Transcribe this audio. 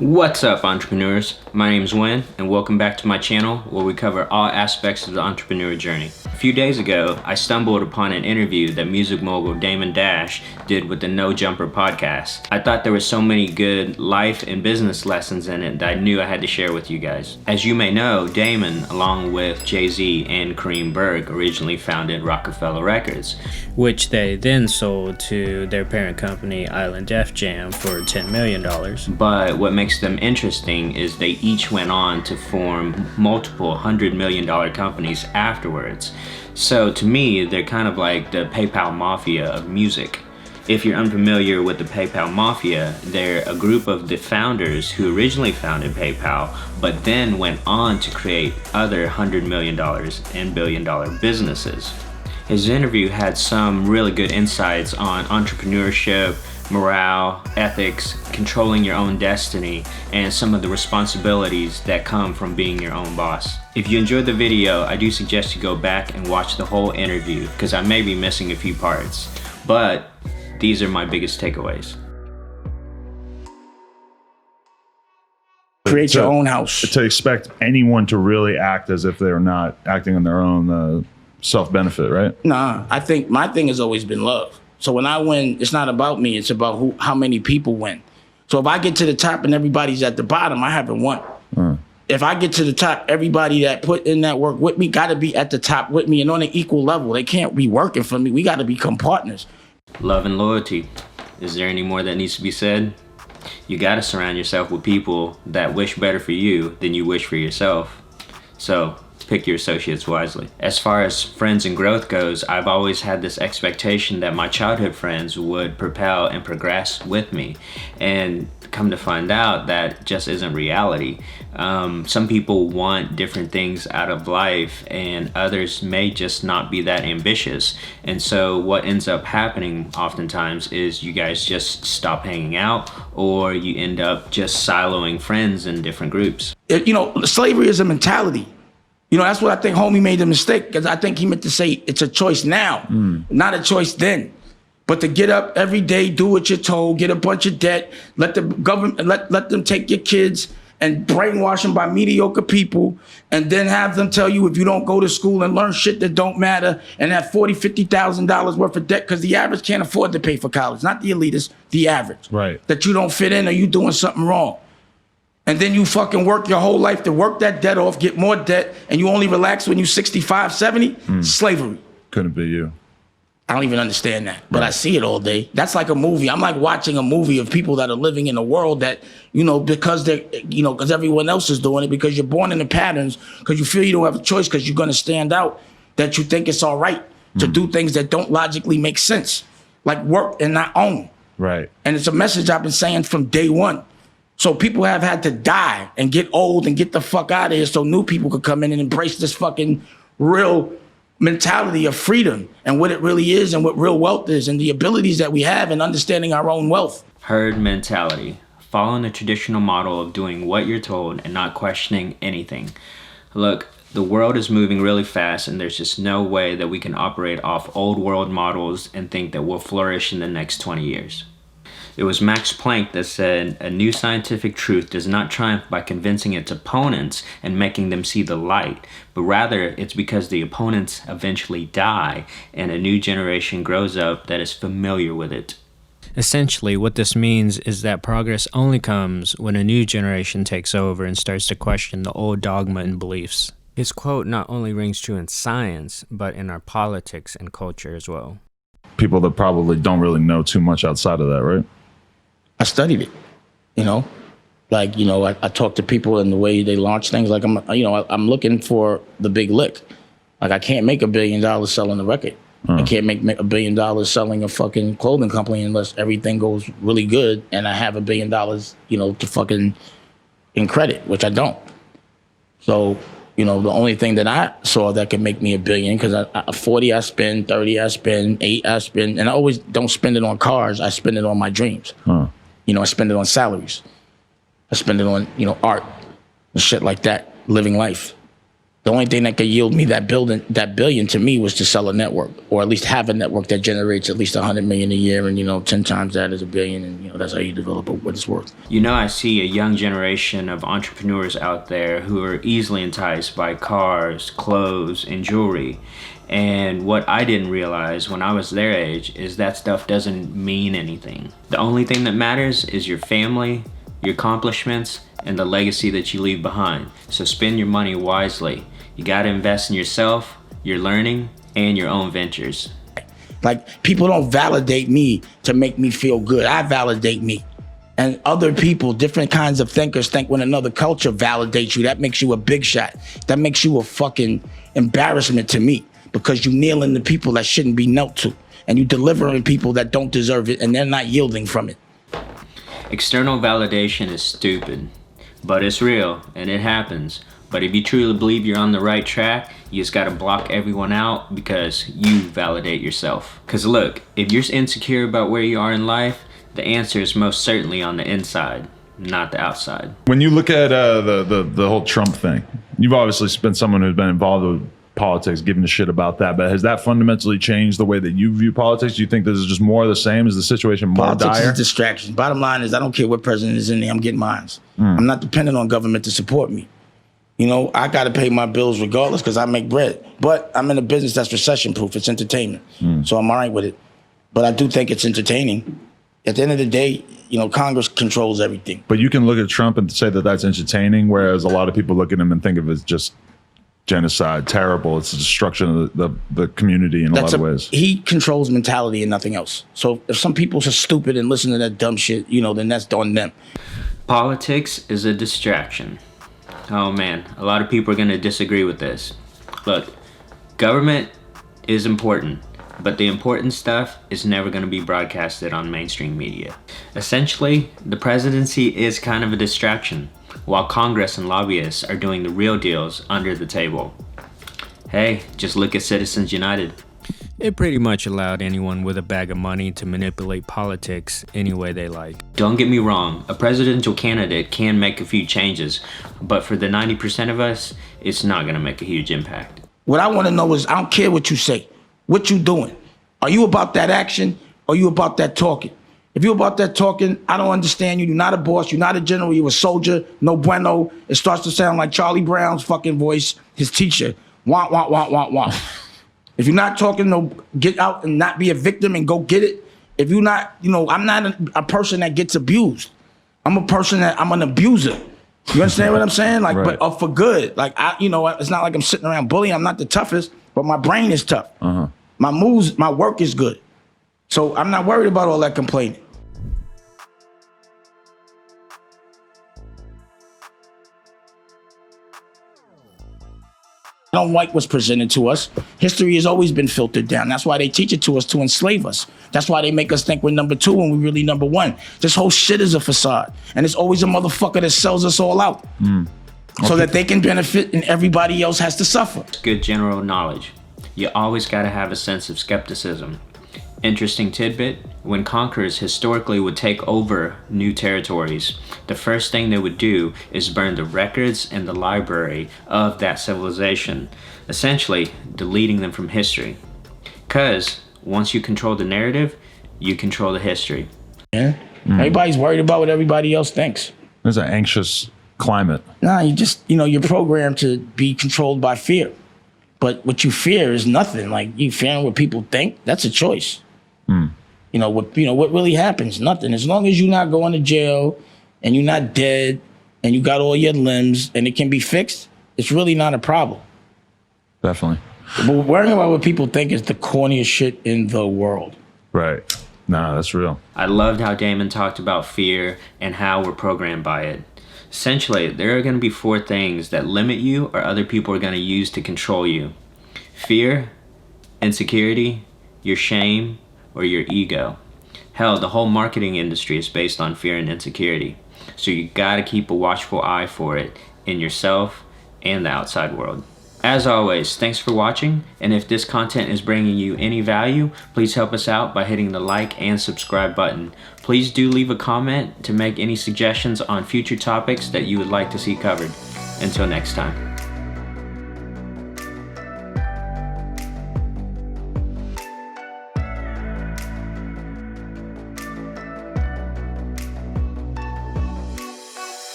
What's up, entrepreneurs? My name is Win, and welcome back to my channel where we cover all aspects of the entrepreneur journey. A few days ago, I stumbled upon an interview that music mogul Damon Dash did with the No Jumper podcast. I thought there were so many good life and business lessons in it that I knew I had to share with you guys. As you may know, Damon, along with Jay-Z and Kareem Berg, originally founded Rockefeller Records, which they then sold to their parent company, Island Def Jam, for $10 million. But what makes them interesting is they each went on to form multiple $100 million companies afterwards. So to me, they're kind of like the PayPal mafia of music. If you're unfamiliar with the PayPal mafia, they're a group of the founders who originally founded PayPal, but then went on to create other $100 million and billion-dollar businesses. His interview had some really good insights on entrepreneurship, morale, ethics, controlling your own destiny, and some of the responsibilities that come from being your own boss. If you enjoyed the video, I do suggest you go back and watch the whole interview because I may be missing a few parts, but these are my biggest takeaways. Create your own house. To expect anyone to really act as if they're not acting on their own self-benefit, right? Nah, I think my thing has always been love. So when I win, it's not about me. It's about how many people win. So if I get to the top and everybody's at the bottom, I haven't won. If I get to the top, everybody that put in that work with me got to be at the top with me and on an equal level. They can't be working for me. We got to become partners. Love and loyalty. Is there any more that needs to be said? You got to surround yourself with people that wish better for you than you wish for yourself. So pick your associates wisely. As far as friends and growth goes, I've always had this expectation that my childhood friends would propel and progress with me. And come to find out that just isn't reality. Some people want different things out of life and others may just not be that ambitious. And so what ends up happening oftentimes is you guys just stop hanging out or you end up just siloing friends in different groups. Slavery is a mentality. That's what I think homie made the mistake, because I think he meant to say it's a choice now, not a choice then. But to get up every day, do what you're told, get a bunch of debt, let the government, let them take your kids and brainwash them by mediocre people, and then have them tell you if you don't go to school and learn shit that don't matter and have $40,000, $50,000 worth of debt, because the average can't afford to pay for college, not the elitists, the average. Right. That you don't fit in or you doing something wrong. And then you fucking work your whole life to work that debt off, get more debt, and you only relax when you're 65, 70? Slavery. Couldn't be you. I don't even understand that, but I see it all day. That's like a movie. I'm like watching a movie of people that are living in a world that, because they're, because everyone else is doing it, because you're born in the patterns, because you feel you don't have a choice, because you're going to stand out, that you think it's all right to do things that don't logically make sense, like work and not own. Right. And it's a message I've been saying from day one. So people have had to die and get old and get the fuck out of here so new people could come in and embrace this fucking real mentality of freedom and what it really is and what real wealth is and the abilities that we have in understanding our own wealth. Herd mentality. Following the traditional model of doing what you're told and not questioning anything. Look, the world is moving really fast and there's just no way that we can operate off old world models and think that we'll flourish in the next 20 years. It was Max Planck that said, a new scientific truth does not triumph by convincing its opponents and making them see the light, but rather it's because the opponents eventually die and a new generation grows up that is familiar with it. Essentially, what this means is that progress only comes when a new generation takes over and starts to question the old dogma and beliefs. His quote not only rings true in science, but in our politics and culture as well. People that probably don't really know too much outside of that, right? I studied it, I talk to people and the way they launch things. Like I'm looking for the big lick. Like I can't make $1 billion selling a record. I can't make $1 billion selling a fucking clothing company unless everything goes really good and I have $1 billion, to fucking in credit, which I don't. So, the only thing that I saw that could make me $1 billion, because 40 I spend, 30 I spend, 8 I spend, and I always don't spend it on cars. I spend it on my dreams. I spend it on salaries. I spend it on, art and shit like that, living life. The only thing that could yield me that billion to me was to sell a network, or at least have a network that generates at least 100 million a year, and 10 times that is a billion, and that's how you develop what it's worth. I see a young generation of entrepreneurs out there who are easily enticed by cars, clothes, and jewelry. And what I didn't realize when I was their age is that stuff doesn't mean anything. The only thing that matters is your family, your accomplishments, and the legacy that you leave behind. So spend your money wisely. You gotta invest in yourself, your learning, and your own ventures. Like, people don't validate me to make me feel good. I validate me. And other people, different kinds of thinkers, think when another culture validates you, that makes you a big shot. That makes you a fucking embarrassment to me, because you kneeling to people that shouldn't be knelt to, and you delivering people that don't deserve it, and they're not yielding from it. External validation is stupid, but it's real, and it happens. But if you truly believe you're on the right track, you just gotta block everyone out because you validate yourself. Cause look, if you're insecure about where you are in life, the answer is most certainly on the inside, not the outside. When you look at the whole Trump thing, you've obviously been someone who's been involved with politics, giving a shit about that, but has that fundamentally changed the way that you view politics? Do you think this is just more of the same? Is the situation more politics dire? Is distraction. Bottom line is, I don't care what president is in there, I'm getting mine. I'm not dependent on government to support me. I got to pay my bills regardless because I make bread. But I'm in a business that's recession-proof. It's entertainment. So I'm all right with it. But I do think it's entertaining. At the end of the day, Congress controls everything. But you can look at Trump and say that that's entertaining, whereas a lot of people look at him and think of it as just genocide, terrible. It's the destruction of the community in a lot of ways. He controls mentality and nothing else. So if some people are stupid and listen to that dumb shit, then that's on them. Politics is a distraction. Oh man, a lot of people are going to disagree with this. Look, government is important, but the important stuff is never going to be broadcasted on mainstream media. Essentially, the presidency is kind of a distraction, while Congress and lobbyists are doing the real deals under the table. Hey, just look at Citizens United. It pretty much allowed anyone with a bag of money to manipulate politics any way they like. Don't get me wrong, a presidential candidate can make a few changes, but for the 90% of us, it's not going to make a huge impact. What I want to know is, I don't care what you say. What you doing? Are you about that action, or are you about that talking? If you're about that talking, I don't understand you. You're not a boss. You're not a general. You're a soldier. No bueno. It starts to sound like Charlie Brown's fucking voice, his teacher. Want, want, want, want, want. If you're not talking, no, get out and not be a victim and go get it. If you're not, I'm not a person that gets abused. I'm a person I'm an abuser. You understand what I'm saying? Like, right. But for good. Like, it's not like I'm sitting around bullying. I'm not the toughest, but my brain is tough. My moves, my work is good. So I'm not worried about all that complaining. I don't like what's presented to us. History has always been filtered down. That's why they teach it to us to enslave us. That's why they make us think we're number two when we're really number one. This whole shit is a facade. And it's always a motherfucker that sells us all out. So that they can benefit and everybody else has to suffer. Good general knowledge. You always got to have a sense of skepticism. Interesting tidbit, when conquerors historically would take over new territories, the first thing they would do is burn the records and the library of that civilization, essentially deleting them from history. Because once you control the narrative, you control the history. Yeah. Everybody's worried about what everybody else thinks. There's an anxious climate. Nah, you're programmed to be controlled by fear. But what you fear is nothing. Like, you fearing what people think, that's a choice. What really happens? Nothing. As long as you're not going to jail and you're not dead and you got all your limbs and it can be fixed, it's really not a problem. Definitely. But worrying about what people think is the corniest shit in the world. Right. Nah, that's real. I loved how Damon talked about fear and how we're programmed by it. Essentially, there are going to be 4 things that limit you or other people are going to use to control you. Fear, insecurity, your shame, or your ego. Hell, the whole marketing industry is based on fear and insecurity. So you gotta keep a watchful eye for it in yourself and the outside world. As always, thanks for watching, and if this content is bringing you any value, please help us out by hitting the like and subscribe button. Please do leave a comment to make any suggestions on future topics that you would like to see covered. Until next time.